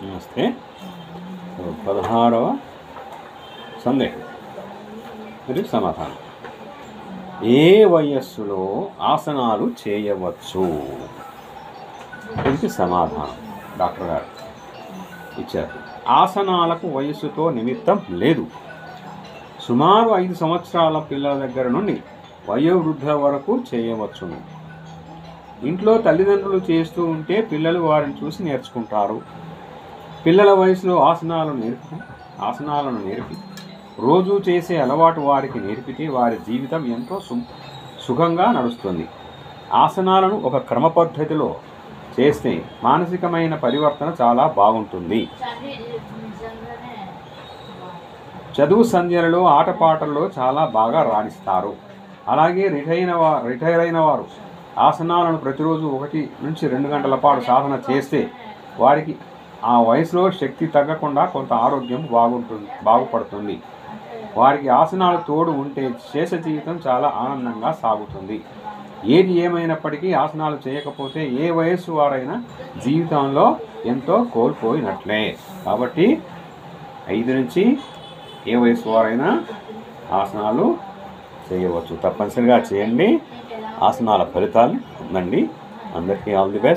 నమస్తే. 16వ సందేహం మరియు సమాధానం. ఏ వయస్సులో ఆసనాలు చేయవచ్చు? దీనికి సమాధానం డాక్టర్ గారు ఇచ్చారు. ఆసనాలకు వయస్సుతో నిమిత్తం లేదు. సుమారు 5 సంవత్సరాల పిల్లల దగ్గర నుండి వయోవృద్ధుల వరకు చేయవచ్చును. ఇంట్లో తల్లిదండ్రులు చేస్తూ ఉంటే పిల్లలు వారిని చూసి నేర్చుకుంటారు. పిల్లల వయసులో ఆసనాలను నేర్పి రోజు చేసే అలవాటు వారికి నేర్పితే వారి జీవితం ఎంతో సుఖంగా నడుస్తుంది. ఆసనాలను ఒక క్రమ పద్ధతిలో చేస్తే మానసికమైన పరివర్తన చాలా బాగుంటుంది. చదువు సంధ్యలలో ఆటపాటల్లో చాలా బాగా రాణిస్తారు. అలాగే రిటైర్ అయిన వారు ఆసనాలను ప్రతిరోజు 1 నుంచి 2 గంటల పాటు సాధన చేస్తే వారికి ఆ వయసులో శక్తి తగ్గకుండా కొంత ఆరోగ్యం బాగుపడుతుంది. వారికి ఆసనాలు తోడు ఉంటే శేష జీవితం చాలా ఆనందంగా సాగుతుంది. ఏది ఏమైనప్పటికీ ఆసనాలు చేయకపోతే ఏ వయస్సు వారైనా జీవితంలో ఎంతో కోల్పోయినట్లే. కాబట్టి 5 నుంచి ఏ వయసు వారైనా ఆసనాలు చేయవచ్చు. తప్పనిసరిగా చేయండి. ఆసనాల ఫలితాలు పొందండి. అందరికీ ఆల్ ది బెస్ట్.